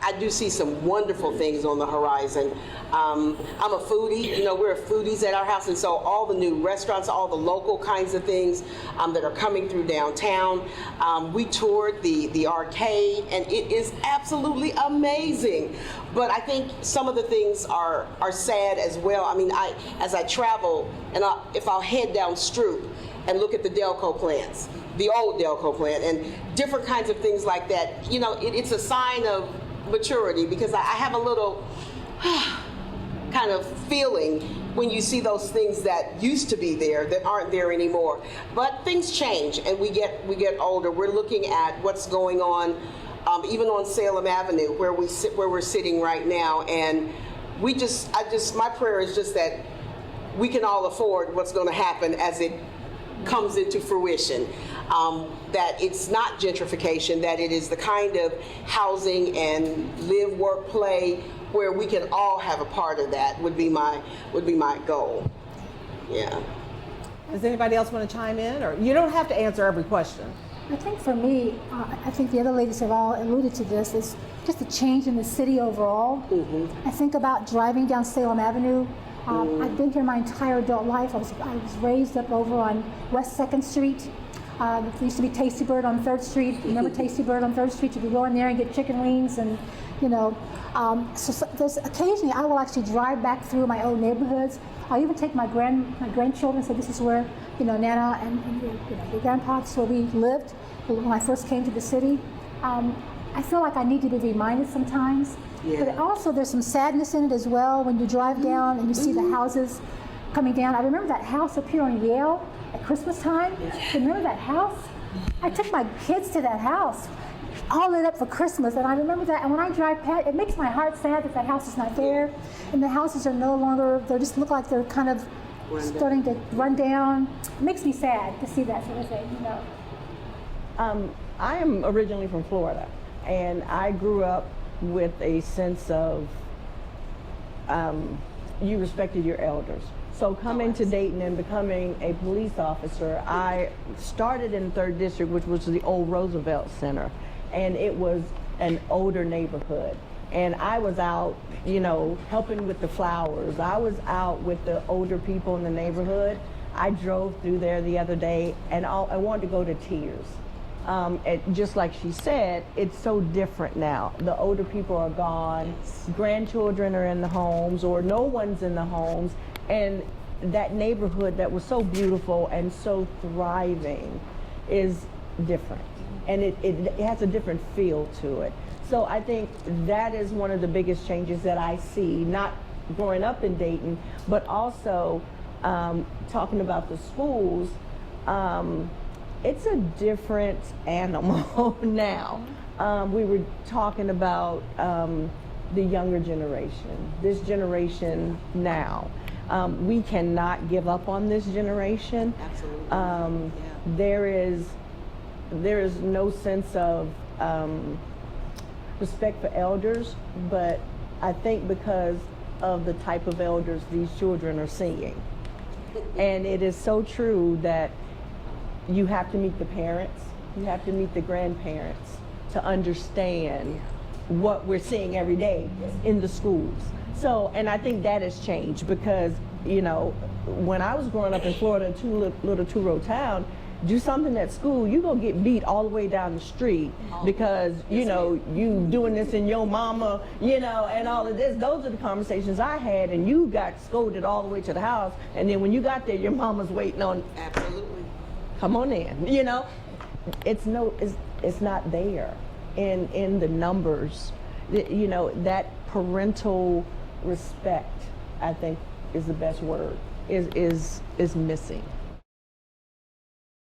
I do see some wonderful things on the horizon. I'm a foodie, you know, we're foodies at our house, and so all the new restaurants, all the local kinds of things that are coming through downtown. We toured the arcade, and it is absolutely amazing. But I think some of the things are sad as well. I mean, as I travel, and if I'll head down Stroop and look at the Delco plants, the old Delco plant, and different kinds of things like that, you know, it's a sign of maturity, because I have a little kind of feeling when you see those things that used to be there that aren't there anymore. But things change, and we get older. We're looking at what's going on, even on Salem Avenue, where we're sitting right now, and my prayer is just that we can all afford what's going to happen as it comes into fruition. That it's not gentrification, that it is the kind of housing and live, work, play where we can all have a part of that would be my goal. Yeah. Does anybody else want to chime in? Or you don't have to answer every question. I think for me, I think the other ladies have all alluded to this, is just a change in the city overall. I think about driving down Salem Avenue. I've been here my entire adult life. I was raised up over on West 2nd Street. There used to be Tasty Bird on 3rd Street. Remember Tasty Bird on 3rd Street? You could go in there and get chicken wings, and you know. So there's occasionally I will actually drive back through my old neighborhoods. I'll even take my grandchildren and say, this is where, you know, Nana and your grandpa, this is where we lived when I first came to the city. I feel like I need to be reminded sometimes. Yeah. But also there's some sadness in it as well when you drive down and you see the houses coming down. I remember that house up here on Yale at Christmas time. Remember that house? I took my kids to that house, all lit up for Christmas, and I remember that. And when I drive past, it makes my heart sad that house is not there, and the houses are no longer, they just look like they're kind of starting to run down. It makes me sad to see that sort of thing, you know. I am originally from Florida, and I grew up with a sense of you respected your elders. So coming to Dayton and becoming a police officer, I started in 3rd District, which was the old Roosevelt Center, and it was an older neighborhood. And I was out, you know, helping with the flowers. I was out with the older people in the neighborhood. I drove through there the other day, and I wanted to go to tears. Just like she said, it's so different now. The older people are gone, grandchildren are in the homes, or no one's in the homes, and that neighborhood that was so beautiful and so thriving is different, and it has a different feel to it. So I think that is one of the biggest changes that I see, not growing up in Dayton, but also talking about the schools. It's a different animal now. We were talking about the younger generation, this generation now. We cannot give up on this generation. Absolutely. There is no sense of respect for elders, but I think because of the type of elders these children are seeing. And it is so true that you have to meet the parents, you have to meet the grandparents to understand what we're seeing every day in the schools. So, and I think that has changed because, you know, when I was growing up in Florida, little two-row town, do something at school, you gonna get beat all the way down the street because, you know, you doing this in your mama, you know, and all of this. Those are the conversations I had, and you got scolded all the way to the house, and then when you got there, your mama's waiting on, Absolutely. come on in, you know. It's not there in the numbers. You know, that parental respect, I think, is the best word, is missing.